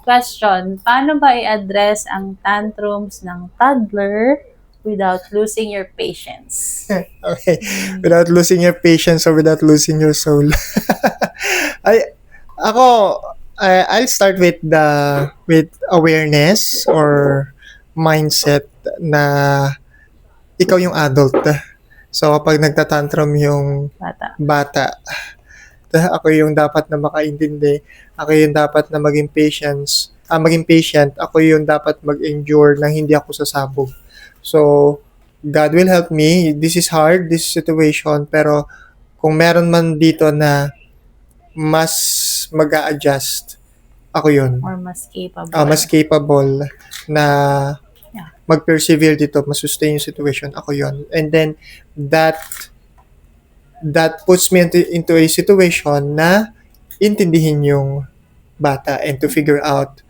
Question, paano ba i-address ang tantrums ng toddler without losing your patience? Okay. Without losing your patience or without losing your soul. I ako I'll start with awareness or mindset na ikaw yung adult. So kapag nagtatantrum yung Bata. bata, ako yung dapat na makaintindi, ako yung dapat na maging patient, ako yung dapat mag-endure nang hindi ako sasabog. So God will help me. This is hard, this situation, pero kung meron man dito na mas mag-a-adjust, ako yun. Or mas capable. Mas capable na Yeah. mag-persevere dito, masustain yung situation, ako yun. And then, that puts me into a situation na intindihin yung bata and to figure out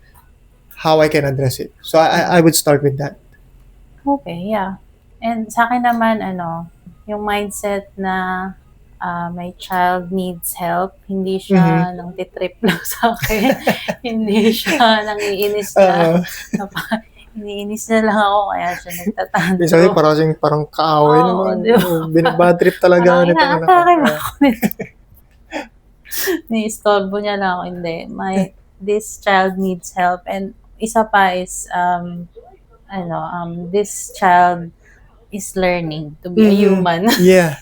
how I can address it. So, I would start with that. Okay, yeah. And sa akin naman, yung mindset na my child needs help, hindi siya nang titrip lang sa akin. Hindi siya nang iinis na. Iniinis na lang ako kaya siya nagtatantrum. Sabi, parang kaaway naman. Binabad trip talaga. Parang inaatake mo ako nito. Ni-istorbo niya lang ako. Hindi. This child needs help. And isa pa is, this child is learning to be a human. Yeah.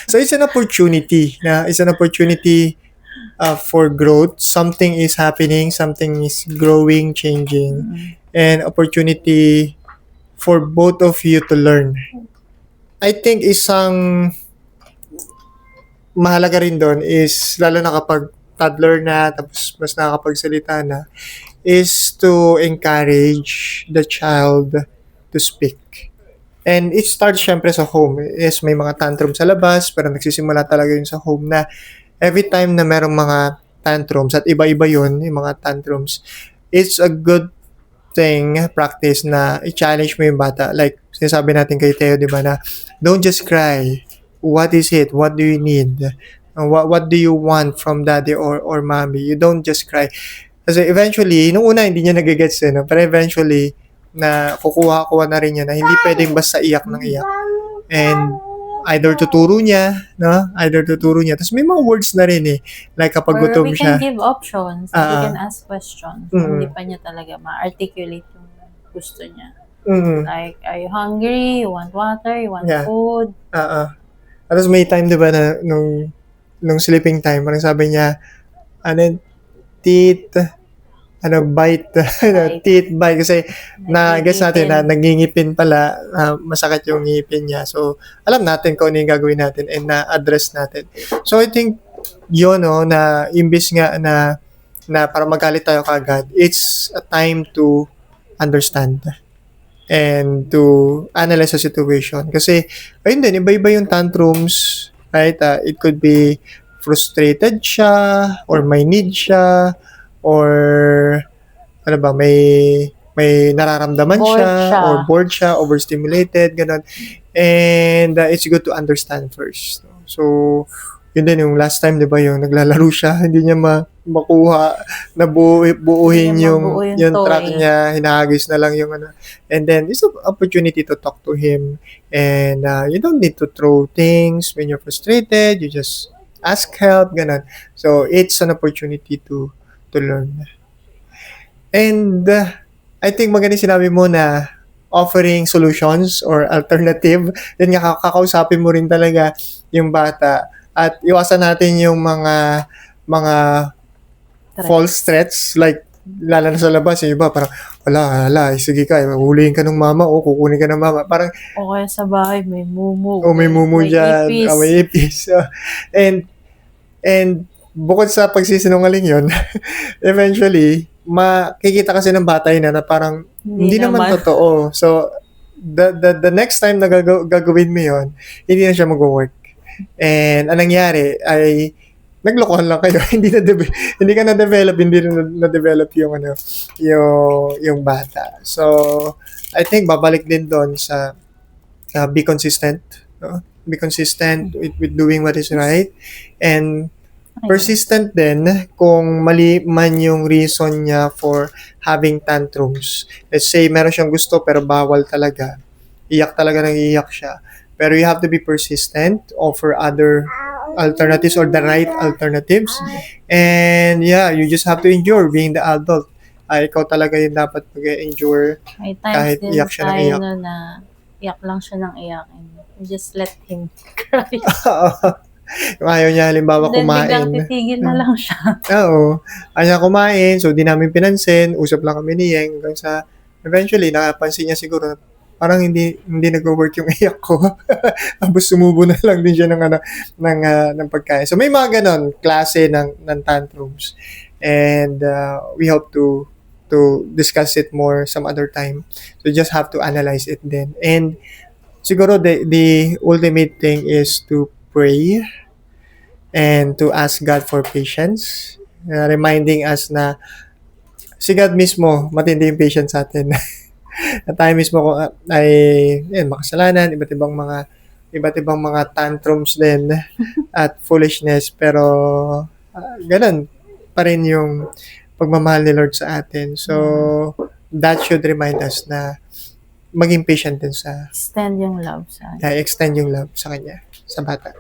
So it's an opportunity. It's an opportunity for growth. Something is happening. Something is growing, changing. And opportunity for both of you to learn. I think isang mahalaga rin doon is, lalo na kapag toddler na, tapos mas nakakapagsalita na, is to encourage the child to speak. And it starts syempre sa home. Yes, may mga tantrum sa labas, pero nagsisimula talaga yun sa home na every time na merong mga tantrums, at iba-iba yun, yung mga tantrums, it's a good thing, practice na i-challenge mo yung bata. Like, sinasabi natin kay Theo, di ba, na don't just cry. What is it? What do you need? What do you want from daddy or mommy? You don't just cry. Kasi eventually, nung una hindi niya nagigets no? Pero eventually, na kukuha na rin niya na hindi pwedeng basta iyak ng iyak. And either tuturo niya, no? Tapos may mga words na rin eh. Like kapag gutom siya. Or we can give options. We can ask questions. Hindi pa niya talaga ma-articulate yung gusto niya. Like, are you hungry? You want water? You want food? Tapos may time, di ba, na nung sleeping time, parang sabi niya, teeth bite. Kasi guess natin na nangingipin pala, masakit yung ngipin niya. So, alam natin kung ano yung gagawin natin and na-address natin. So, I think, yun, na imbis nga na para magalit tayo kagad, it's a time to understand and to analyze the situation. Kasi, ayun din, iba-iba yung tantrums, right? It could be frustrated siya, or may need siya, or may nararamdaman siya, or bored siya, overstimulated, ganun. And it's good to understand first. So, yun din yung last time, di ba, yung naglalaro siya, hindi niya makuha na buuhin yung track niya, hinahagis na lang yung And then, it's an opportunity to talk to him. And you don't need to throw things when you're frustrated. You just ask help, ganun. So, it's an opportunity to learn. And I think maganda sinabi mo na offering solutions or alternative. Yun nga, kakausapin mo rin talaga yung bata. At iwasan natin yung mga false threats, like lalo na sa labas, yung iba parang, wala, sige ka, huliin ka ng mama o kukunin ka ng mama. Parang, o kaya sa bahay, may mumu. May mumu dyan. May ipis. And bukod sa pagsisinungaling yun, eventually, makikita kasi ng bata yun na parang, hindi naman totoo. So, the next time na gagawin mo yun, hindi na siya mag-work. And anong nangyari ay naglokohan lang kayo. hindi ka na-develop, hindi na-develop yung bata. So, I think babalik din doon sa be consistent, no? Be consistent with doing what is right, and Ayun. Persistent din kung mali man yung reason niya for having tantrums. Let's say, meron siyang gusto pero bawal talaga. Iyak talaga nang iyak siya. Pero you have to be persistent, offer other alternatives or the right alternatives. And yeah, you just have to endure being the adult. Ikaw talaga yung dapat mag-endure May times kahit din iyak siya ng tayo iyak. no na iyak lang siya ng iyak and we just let him cry. Yung ayaw niya halimbawa Then biglang kumain. titigil na lang siya. Oo. Ayaw niya kumain, so di namin pinansin. Usap lang kami ni Yeng hanggang sa eventually nakapansin niya siguro parang hindi nag-work yung iyak ko. Tapos sumubo na lang din siya ng pagkain. So may mga ganon klase ng tantrums. And we hope to discuss it more some other time. So just have to analyze it then. And siguro the ultimate thing is to pray and to ask God for patience, reminding us na si God mismo matindi yung patience sa atin. At tayo mismo ay makasalanan, iba't ibang mga tantrums din at foolishness, pero ganun pa rin yung pagmamahal ni Lord sa atin. So that should remind us na maging patient din sa Extend yung love sa extend yung love sa kanya, sa bata.